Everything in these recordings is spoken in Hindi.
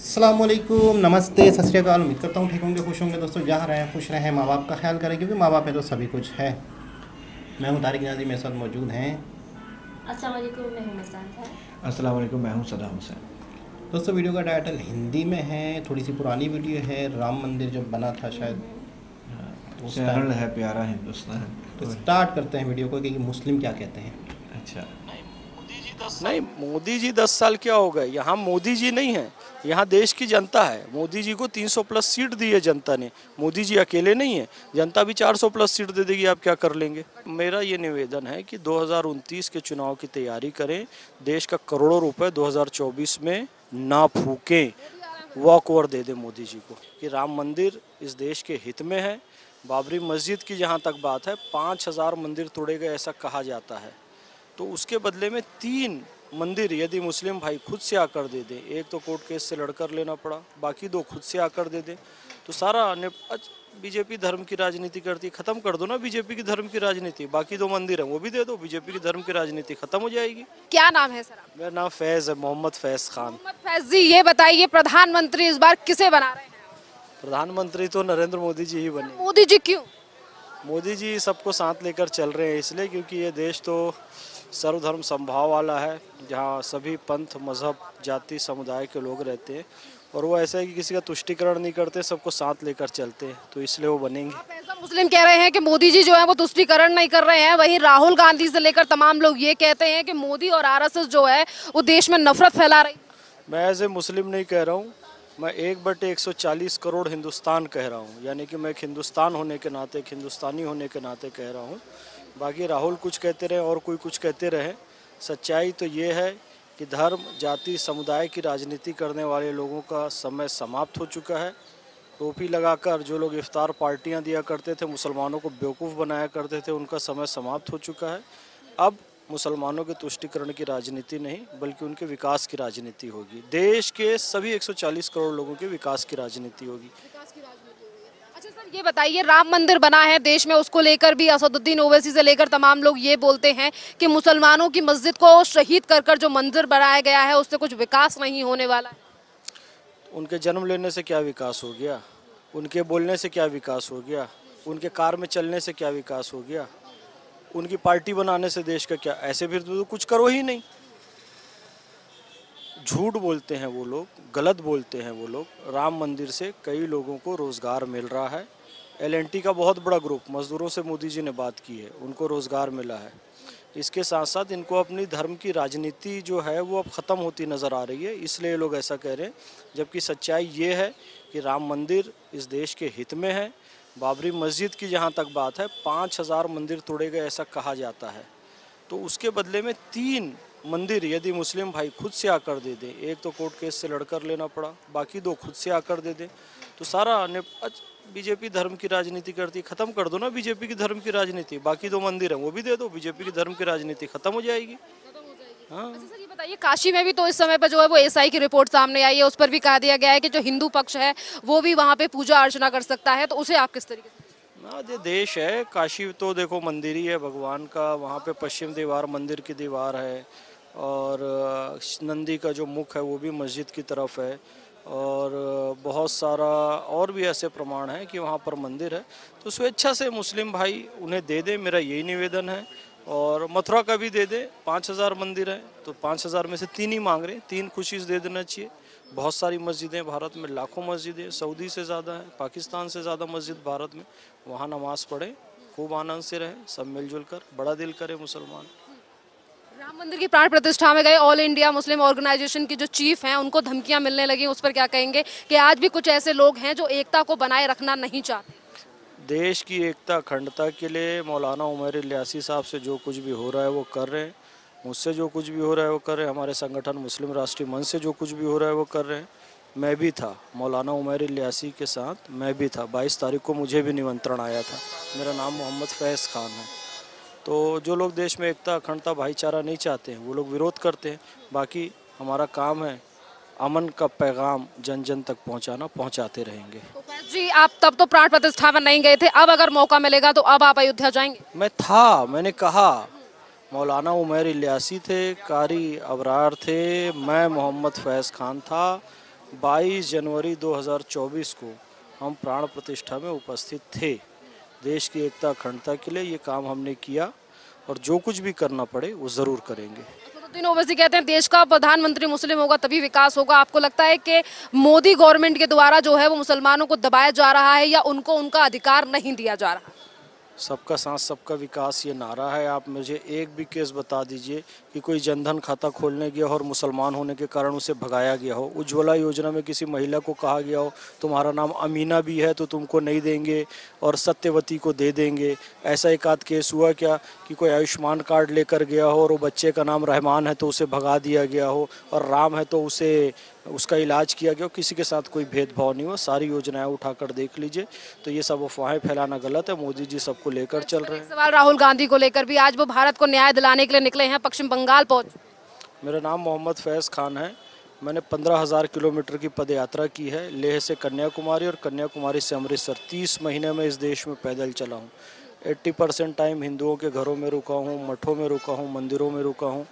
अस्सलामुअलैकुम, नमस्ते, सत श्री अकाल। उम्मीद करता हूँ ठीक होंगे, खुश होंगे। दोस्तों जहाँ रहें खुश रहें, माँ बाप का ख्याल करें, क्योंकि माँ बाप है तो सभी कुछ है। मैं हूँ तारिक नियाज़ी, मेरे साथ मौजूद हैं। अस्सलाम वालेकुम, मैं हूं मस्तान था। अस्सलाम वालेकुम, मैं हूं सदाम हुसैन। दोस्तों वीडियो का टाइटल हिंदी में है, थोड़ी सी पुरानी वीडियो है। राम मंदिर जब बना था शायद उस सरल टाइम। है प्यारा हिंदुस्तान। तो स्टार्ट करते हैं वीडियो को कि मुस्लिम क्या कहते हैं। अच्छा, नहीं, मोदी जी 10 साल क्या हो गए। यहाँ मोदी जी नहीं है, यहाँ देश की जनता है। मोदी जी को 300 प्लस सीट दी है जनता ने। मोदी जी अकेले नहीं है, जनता भी 400 प्लस सीट दे देगी। आप क्या कर लेंगे। मेरा ये निवेदन है कि 2029 के चुनाव की तैयारी करें। देश का करोड़ों रुपए 2024 में ना फूकें, वॉक ओवर दे दें मोदी जी को कि राम मंदिर इस देश के हित में है। बाबरी मस्जिद की जहाँ तक बात है, 5000 मंदिर तोड़े गए ऐसा कहा जाता है। तो उसके बदले में 3 मंदिर यदि मुस्लिम भाई खुद से आकर दे दें, एक तो कोर्ट केस से लड़कर लेना पड़ा, बाकी 2 खुद से आकर दे दें, तो सारा बीजेपी धर्म की राजनीति करती है। खत्म कर दो ना बीजेपी की धर्म की राजनीति। बाकी 2 मंदिर हैं वो भी दे दो, बीजेपी की धर्म की राजनीति खत्म हो जाएगी। क्या नाम है सर आपका? मेरा नाम फैज़ है, मोहम्मद फैज़ खान। मोहम्मद फैज जी, ये बताइए प्रधानमंत्री इस बार किसे बना रहे हैं? प्रधानमंत्री तो नरेंद्र मोदी जी ही बने। मोदी जी क्यों? मोदी जी सबको साथ लेकर चल रहे हैं इसलिए क्योंकि ये देश तो सर्वधर्म समभाव वाला है, जहाँ सभी पंथ, मजहब, जाति, समुदाय के लोग रहते हैं। और वो ऐसा है कि किसी का तुष्टिकरण नहीं करते, सबको साथ लेकर चलते हैं, तो इसलिए वो बनेंगे। आप ऐसा मुस्लिम कह रहे हैं कि मोदी जी जो है वो तुष्टीकरण नहीं कर रहे हैं, वहीं राहुल गांधी से लेकर तमाम लोग ये कहते हैं कि मोदी और आरएसएस जो है वो देश में नफरत फैला रही है। मैं एज ए मुस्लिम नहीं कह रहा हूँ, मैं 1/140 करोड़ हिंदुस्तान कह रहा हूँ। यानी कि मैं एक हिंदुस्तान होने के नाते, एक हिंदुस्तानी होने के नाते कह रहा हूँ। बाकी राहुल कुछ कहते रहे और कोई कुछ कहते रहे, सच्चाई तो ये है कि धर्म, जाति, समुदाय की राजनीति करने वाले लोगों का समय समाप्त हो चुका है। टोपी लगाकर जो लोग इफ्तार पार्टियां दिया करते थे, मुसलमानों को बेवकूफ़ बनाया करते थे, उनका समय समाप्त हो चुका है। अब मुसलमानों के तुष्टीकरण की राजनीति नहीं, बल्कि उनके विकास की राजनीति होगी। देश के सभी 140 करोड़ लोगों के विकास की राजनीति होगी। अच्छा सर, ये बताइए राम मंदिर बना है देश में, उसको लेकर भी असदुद्दीन ओवैसी से लेकर तमाम लोग ये बोलते हैं कि मुसलमानों की मस्जिद को शहीद कर कर जो मंदिर बनाया गया है उससे कुछ विकास नहीं होने वाला है। उनके जन्म लेने से क्या विकास हो गया? उनके बोलने से क्या विकास हो गया? उनके कार में चलने से क्या विकास हो गया? उनकी पार्टी बनाने से देश का क्या? ऐसे फिर तो कुछ करो ही नहीं। झूठ बोलते हैं वो लोग, गलत बोलते हैं वो लोग। राम मंदिर से कई लोगों को रोज़गार मिल रहा है। LNT का बहुत बड़ा ग्रुप, मजदूरों से मोदी जी ने बात की है, उनको रोज़गार मिला है। इसके साथ साथ इनको अपनी धर्म की राजनीति जो है वो अब ख़त्म होती नज़र आ रही है, इसलिए ये लोग ऐसा कह रहे हैं। जबकि सच्चाई ये है कि राम मंदिर इस देश के हित में है। बाबरी मस्जिद की जहाँ तक बात है, 5000 मंदिर तोड़े गए ऐसा कहा जाता है। तो उसके बदले में 3 मंदिर यदि मुस्लिम भाई खुद से आकर दे दें, एक तो कोर्ट केस से लड़कर लेना पड़ा, बाकी 2 खुद से आकर दे दें, तो सारा बीजेपी धर्म की राजनीति करती है। खत्म कर दो ना बीजेपी की धर्म की राजनीति। बाकी 2 मंदिर हैं वो भी दे दो, बीजेपी की धर्म की राजनीति खत्म हो जाएगी। हाँ। अच्छा सर, ये बताइए काशी में भी तो इस समय पर जो है वो SI की रिपोर्ट सामने आई है, उस पर भी कहा दिया गया है कि जो हिंदू पक्ष है वो भी वहाँ पे पूजा अर्चना कर सकता है, तो उसे आप किस तरीके से? ये देश है, काशी तो देखो मंदिर ही है भगवान का। वहाँ पे पश्चिम दीवार मंदिर की दीवार है, और नंदी का जो मुख है वो भी मस्जिद की तरफ है, और बहुत सारा और भी ऐसे प्रमाण है कि वहाँ पर मंदिर है। तो स्वेच्छा से मुस्लिम भाई उन्हें दे दें, मेरा यही निवेदन है। और मथुरा का भी दे दें, 5000 मंदिर हैं, तो 5000 में से 3 ही मांग रहे हैं, 3 खुशी से दे देना चाहिए। बहुत सारी मस्जिदें भारत में, लाखों मस्जिदें, सऊदी से ज़्यादा है, पाकिस्तान से ज़्यादा मस्जिद भारत में। वहाँ नमाज पढ़ें, खूब आनंद से रहें, सब मिलजुल कर, बड़ा दिल करे मुसलमान। राम मंदिर की प्राण प्रतिष्ठा में गए ऑल इंडिया मुस्लिम ऑर्गेनाइजेशन की जो चीफ हैं उनको धमकियां मिलने लगी, उस पर क्या कहेंगे कि आज भी कुछ ऐसे लोग हैं जो एकता को बनाए रखना नहीं चाहते? देश की एकता, अखंडता के लिए मौलाना उमर इलियासी साहब से जो कुछ भी हो रहा है वो कर रहे हैं, मुझसे जो कुछ भी हो रहा है वो कर रहे हैं, हमारे संगठन मुस्लिम राष्ट्रीय मंच से जो कुछ भी हो रहा है वो कर रहे हैं। मैं भी था मौलाना उमर इलियासी के साथ, मैं भी था। 22 तारीख को मुझे भी निमंत्रण आया था। मेरा नाम मोहम्मद फैज़ खान है। तो जो लोग देश में एकता, अखंडता, भाईचारा नहीं चाहते हैं वो लोग विरोध करते हैं। बाकी हमारा काम है अमन का पैगाम जन जन तक पहुंचाना, पहुंचाते रहेंगे। तो फैज जी, आप तब तो प्राण प्रतिष्ठा में नहीं गए थे, अब अगर मौका मिलेगा तो अब आप अयोध्या जाएंगे? मैं था, मैंने कहा मौलाना उमर इलियासी थे, कारी अबरार थे, मैं मोहम्मद फैज़ खान था। 22 जनवरी 2024 को हम प्राण प्रतिष्ठा में उपस्थित थे। देश की एकता अखंडता के लिए ये काम हमने किया और जो कुछ भी करना पड़े वो ज़रूर करेंगे। असदुद्दीन ओवैसी कहते हैं देश का प्रधानमंत्री मुस्लिम होगा तभी विकास होगा। आपको लगता है कि मोदी गवर्नमेंट के द्वारा जो है वो मुसलमानों को दबाया जा रहा है या उनको उनका अधिकार नहीं दिया जा रहा? सबका साथ सबका विकास ये नारा है। आप मुझे एक भी केस बता दीजिए कि कोई जनधन खाता खोलने गया हो और मुसलमान होने के कारण उसे भगाया गया हो। उज्ज्वला योजना में किसी महिला को कहा गया हो तुम्हारा नाम अमीना भी है तो तुमको नहीं देंगे और सत्यवती को दे देंगे। ऐसा एक आध केस हुआ क्या कि कोई आयुष्मान कार्ड लेकर गया हो और वो बच्चे का नाम रहमान है तो उसे भगा दिया गया हो, और राम है तो उसे उसका इलाज किया गया हो। किसी के साथ कोई भेदभाव नहीं हुआ। सारी योजनाएं उठाकर देख लीजिए। तो ये सब अफवाहें फैलाना गलत है। मोदी जी सबको लेकर चल रहे हैं। सवाल राहुल गांधी को लेकर भी, आज वो भारत को न्याय दिलाने के लिए निकले हैं, पश्चिम बंगाल पहुंच। मेरा नाम मोहम्मद फैज़ खान है। मैंने 15,000 किलोमीटर की पदयात्रा की है, लेह से कन्याकुमारी और कन्याकुमारी से अमृतसर। 30 महीने में इस देश में पैदल चला हूँ। 80% टाइम हिंदुओं के घरों में रुका हूँ, मठों में रुका हूँ, मंदिरों में रुका हूँ।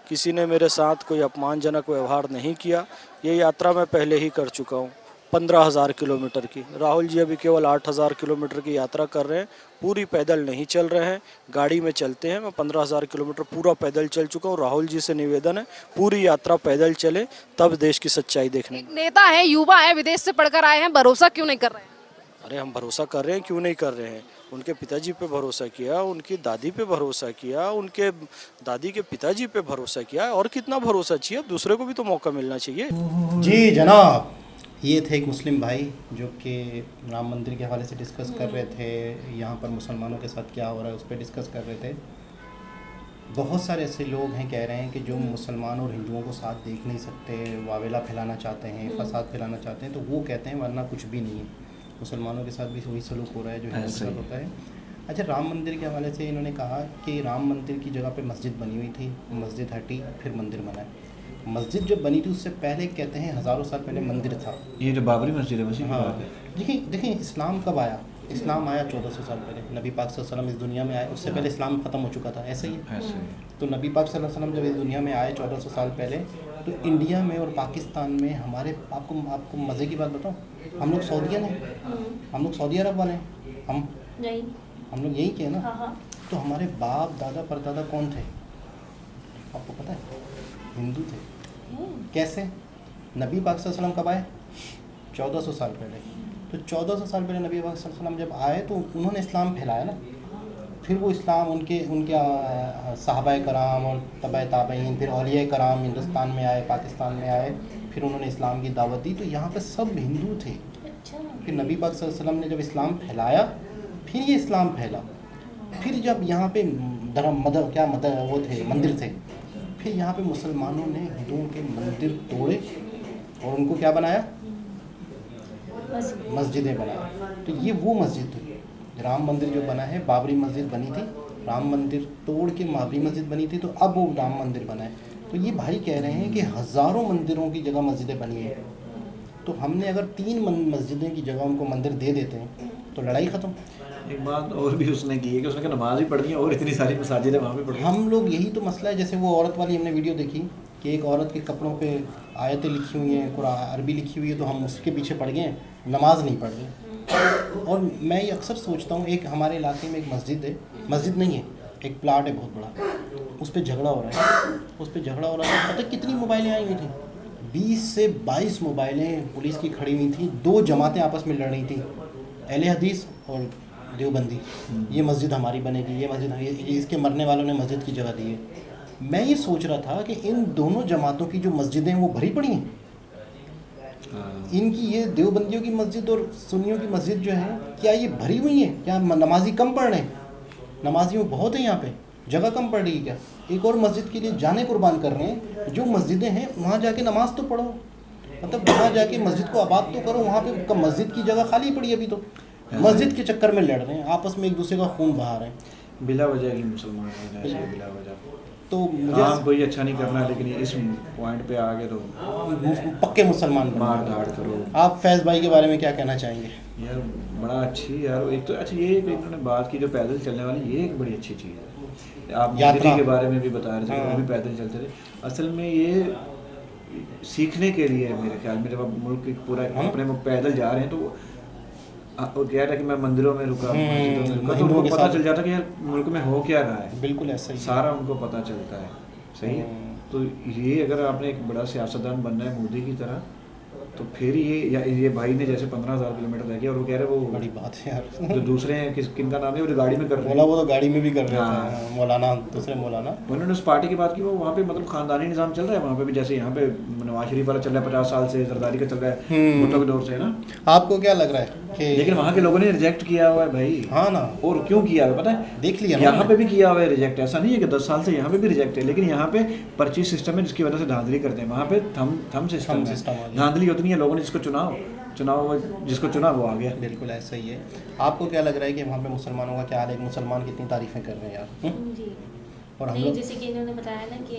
किसी ने मेरे साथ कोई अपमानजनक व्यवहार नहीं किया। ये यात्रा मैं पहले ही कर चुका हूँ 15,000 किलोमीटर की। राहुल जी अभी केवल 8,000 किलोमीटर की यात्रा कर रहे हैं, पूरी पैदल नहीं चल रहे हैं, गाड़ी में चलते हैं। मैं 15,000 किलोमीटर पूरा पैदल चल चुका हूँ। राहुल जी से निवेदन है पूरी यात्रा पैदल चले, तब देश की सच्चाई देखने। नेता है, युवा है, विदेश से पढ़कर आए हैं, भरोसा क्यों नहीं कर रहे हैं? अरे हम भरोसा कर रहे हैं, क्यों नहीं कर रहे हैं। उनके पिताजी पे भरोसा किया, उनकी दादी पे भरोसा किया, उनके दादी के पिताजी पे भरोसा किया, और कितना भरोसा चाहिए। दूसरे को भी तो मौका मिलना चाहिए। जी जनाब, ये थे एक मुस्लिम भाई जो कि राम मंदिर के हवाले से डिस्कस कर रहे थे। यहाँ पर मुसलमानों के साथ क्या हो रहा है उस पर डिस्कस कर रहे थे। बहुत सारे ऐसे लोग हैं कह रहे हैं कि जो मुसलमान और हिंदुओं को साथ देख नहीं सकते, वावेला फैलाना चाहते हैं, फसाद फैलाना चाहते हैं, तो वो कहते हैं वरना कुछ भी नहीं है। मुसलमानों के साथ भी वही सलूक हो रहा है जो हिंदुओं के साथ होता है। अच्छा, राम मंदिर के हवाले से इन्होंने कहा कि राम मंदिर की जगह पे मस्जिद बनी हुई थी, मस्जिद हटी, फिर मंदिर बना। मस्जिद जब बनी थी उससे पहले कहते हैं हज़ारों साल पहले मंदिर था। ये जो बाबरी मस्जिद है वैसे। हाँ, देखिए इस्लाम कब आया? इस्लाम आया 1400 साल पहले। नबी पाक सल्लल्लाहु अलैहि वसल्लम इस दुनिया में आए, उससे पहले इस्लाम ख़त्म हो चुका था। ऐसे ही तो नबी पाक सल्लल्लाहु अलैहि वसल्लम जब इस दुनिया में आए 1400 साल पहले, तो इंडिया में और पाकिस्तान में हमारे आपको मज़े की बात बताऊँ, हम लोग सऊदियन हैं, हम लोग सऊदी अरब वाले हैं। हम लोग यही के हैं ना। तो हमारे बाप दादा परदादा कौन थे आपको पता है? हिंदू थे। कैसे? नबी पाक सल्लल्लाहु अलैहि वसल्लम कब आए? 1400 साल पहले। तो 1400 साल पहले नबी पाक सल्लल्लाहु अलैहि वसल्लम जब आए तो उन्होंने इस्लाम फैलाया ना। फिर वो इस्लाम उनके सहाबाए कराम और तबा ताबईन, फिर औलिया कराम हिंदुस्तान में आए, पाकिस्तान में आए, फिर उन्होंने इस्लाम की दावत दी। तो यहाँ पे सब हिंदू थे। फिर नबी पाक सल्लल्लाहु अलैहि वसल्लम ने जब इस्लाम फैलाया, फिर ये इस्लाम फैला। फिर जब यहाँ पे वो थे मंदिर थे, फिर यहाँ पे मुसलमानों ने हिंदुओं के मंदिर तोड़े और उनको क्या बनाया? मस्जिदें बनाया। तो ये वो मस्जिद थी। राम मंदिर जो बना है, बाबरी मस्जिद बनी थी, राम मंदिर तोड़ के बाबरी मस्जिद बनी थी, तो अब वो राम मंदिर बना है। तो ये भाई कह रहे हैं कि हज़ारों मंदिरों की जगह मस्जिदें बनी हैं। तो हमने अगर 3 मस्जिदें की जगह उनको मंदिर दे देते हैं तो लड़ाई ख़त्म। एक बात और भी उसने की है कि उसने नमाज भी पढ़नी है और इतनी सारी मसाजिद है वहाँ भी पढ़नी। हम लोग यही तो मसला है। जैसे वो औरत वाली हमने वीडियो देखी कि एक औरत के कपड़ों पे आयतें लिखी हुई हैं, कुरान अरबी लिखी हुई है, तो हम उसके पीछे पड़ गए, नमाज नहीं पढ़ रहे। और मैं ये अक्सर सोचता हूँ, एक हमारे इलाके में एक मस्जिद है, मस्जिद नहीं है, एक प्लाट है बहुत बड़ा, उस पर झगड़ा हो रहा है। पता कितनी मोबाइलें आई हुई थी? 20 से 22 मोबाइलें पुलिस की खड़ी हुई थी। 2 जमातें आपस में लड़ रही थी, अहले हदीस और देवबंदी। ये मस्जिद हमारी बनेगी, ये मस्जिद, इसके मरने वालों ने मस्जिद की जगह दी है। मैं ये सोच रहा था कि इन दोनों जमातों की जो मस्जिदें वो भरी पड़ी हैं, इनकी ये देवबंदियों की मस्जिद और सुन्नियों की मस्जिद जो है, क्या ये भरी हुई है? क्या नमाजी कम पढ़ रहे हैं? नमाजियों बहुत है यहाँ पे, जगह कम पड़ रही है क्या? एक और मस्जिद के लिए जाने कुर्बान कर रहे हैं। जो मस्जिदें हैं वहाँ जाके नमाज तो पढ़ो, मतलब वहाँ जाके मस्जिद को आबाद तो करो। वहाँ पे मस्जिद की जगह खाली पड़ी है अभी तो। मस्जिद के चक्कर में लड़ रहे हैं, आपस में एक दूसरे का खून बहा रहे हैं बिला वजह की। मुसलमान बिला वजह तो मुझे कोई अच्छा नहीं करना, लेकिन इस पॉइंट पे आ गए तो पक्के मुसलमान मार धाड़ करो। आप फैज़ भाई के बारे में क्या कहना चाहेंगे? यार बड़ा अच्छी यार, एक तो अच्छा ये इन्होंने बात की जो पैदल चलने वाली, ये एक बड़ी अच्छी चीज़ है। आप यात्रा के बारे में भी बता रहे थे, वो भी पैदल चलते थे। असल में ये सीखने के लिए है मेरे ख्याल में। जब आप मुल्क पूरा अपने में पैदल जा रहे हैं तो वो कह रहा है कि मैं मंदिरों में रुका, मस्जिदों में रुका, तो उनको पता चल जाता है कि यार मुल्क में हो क्या रहा है। बिल्कुल ऐसा ही सारा उनको पता चलता है। सही है। तो ये अगर आपने एक बड़ा सियासतदान बनना है मोदी की तरह, तो फिर ये भाई ने जैसे 15,000 किलोमीटर तय किया, और वो कह रहे हैं वो बड़ी बात है यार। जो दूसरे हैं किन का नाम है, वो गाड़ी में कर रहे बोला हैं, वो तो गाड़ी में भी कर रहे हाँ। थे मौलाना, दूसरे मौलाना। उन्होंने उस पार्टी की बात की, वो वहाँ पे मतलब खानदानी निज़ाम चल रहा है वहाँ पे भी, जैसे यहाँ पे नवाज शरीफ वाला चल रहा है 50 साल से, जरदारी का चल रहा है भुट्टो के दौर से, है ना। आपको क्या लग रहा है कि लेकिन वहाँ के लोगों ने रिजेक्ट किया हुआ है भाई। हाँ ना, और क्यों किया है पता है, देख लिया ना यहाँ पे भी किया हुआ है रिजेक्ट। ऐसा नहीं है कि 10 साल से यहाँ पे भी रिजेक्ट है, लेकिन यहाँ पे पर्ची सिस्टम है जिसकी वजह से धांधली करते हैं। वहाँ पे थम सिस्टम है, धांधली उतनी है, लोगों ने जिसको जिसको चुना वो आ गया। बिल्कुल ऐसा ही है। आपको क्या लग रहा है कि वहाँ पे मुसलमानों का क्या हाल है? मुसलमान कितनी तारीफ़ें कर रहे हैं यार। जी। और हम नहीं, लोग जैसे कि इन्होंने बताया ना कि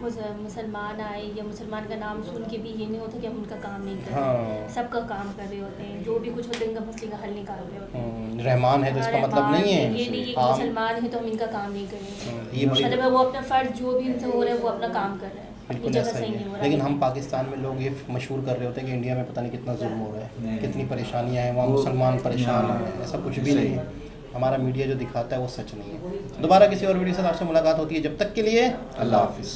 मुसलमान आए या मुसलमान का नाम सुन के भी ये नहीं होता कि हम उनका काम नहीं कर रहे। हाँ। सबका काम कर रहे होते हैं, जो भी कुछ होते हैं इनका मसले का हल निकाल रहे होते हैं। रहमान है तो इसका मतलब रहमान नहीं ये है नहीं है कि मुसलमान है तो हम इनका काम नहीं करेंगे। ये मतलब वो अपना फ़र्ज जो भी उनसे हो रहा है वो अपना काम कर रहे हैं। ये बिल्कुल जगह ऐसा ही सही नहीं हो है। रहा लेकिन हम पाकिस्तान में लोग ये मशहूर कर रहे होते हैं कि इंडिया में पता नहीं कितना जुल्म हो रहा है, कितनी परेशानियाँ हैं, वहाँ मुसलमान परेशान हैं। ऐसा कुछ भी नहीं है। हमारा मीडिया जो दिखाता है वो सच नहीं है। दोबारा किसी और वीडियो के साथ आपसे मुलाकात होती है, जब तक के लिए अल्लाह हाफिज़।